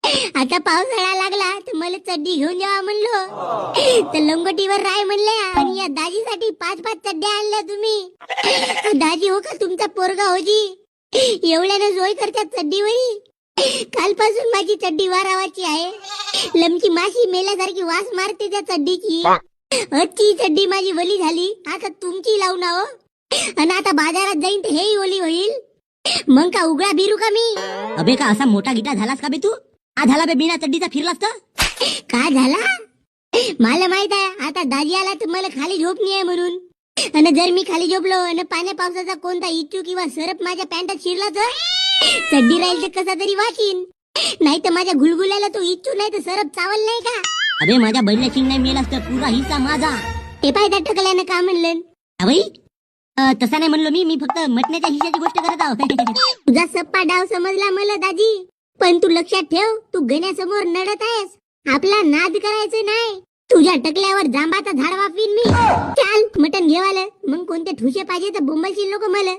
आता पावसाळा लागला तर मला चड्डी घेऊन जावा म्हणलो तर लंगोटीवर राय म्हणले आणि या दाजीसाठी 5-5 चड्ड्या आणल्या तुम्ही. दाजी हो का तुमचा पोरगा होजी एवढ्यानं जोय करतात चड्डीवरी. कालपासून माझी चड्डी वारावाची आहे. लमची माशी मेल्यासारखी वास मारते त्या चड्डीची. आजची चड्डी माझी वली झाली आता तुमची लावून हो. आणि आता बाजारात जाईन तर हेही ओली होईल. मग का उघडा बिरू का मी? अबे का असा मोठा गिटा झालास का बे तू? आ झाला बे बिना चड्डीचा फिरलास का? काय झाला मला माहित आहे. आता दाजी आला तर मला खाली झोप नाही आहे म्हणून. आणि जर मी खाली झोपलो आणि पाण्या पावसाचा कोणता इच्छू किंवा सरप माझ्या पॅन्टात शिरला तर चड्डी राहील तर कसा तरी वाचीन. नाही तर माझ्या गुलगुल्याला तो इच्छू नाही तर सरप चावल नाही का? अबे माझ्या बैल्या शिंग मेलास तर पुरा हिस्सा माझा. ते पाय त्या टकल्यानं का म्हणलं? अबे तसा नाही म्हणलो मी फक्त मटण्याच्या हिश्याची गोष्ट करत आहो. तुझा सप्पा डाव समजला मला दाजी. पण तू लक्षात ठेव तू गण्यासमोर नडत आहेस. आपला नाद करायचं नाही. तुझ्या टकल्यावर जांबाचा झाड वापवीन मी. चाल मटण घेवालं. मग कोणते ठुसे पाहिजे तर बोंबलशील नको मला.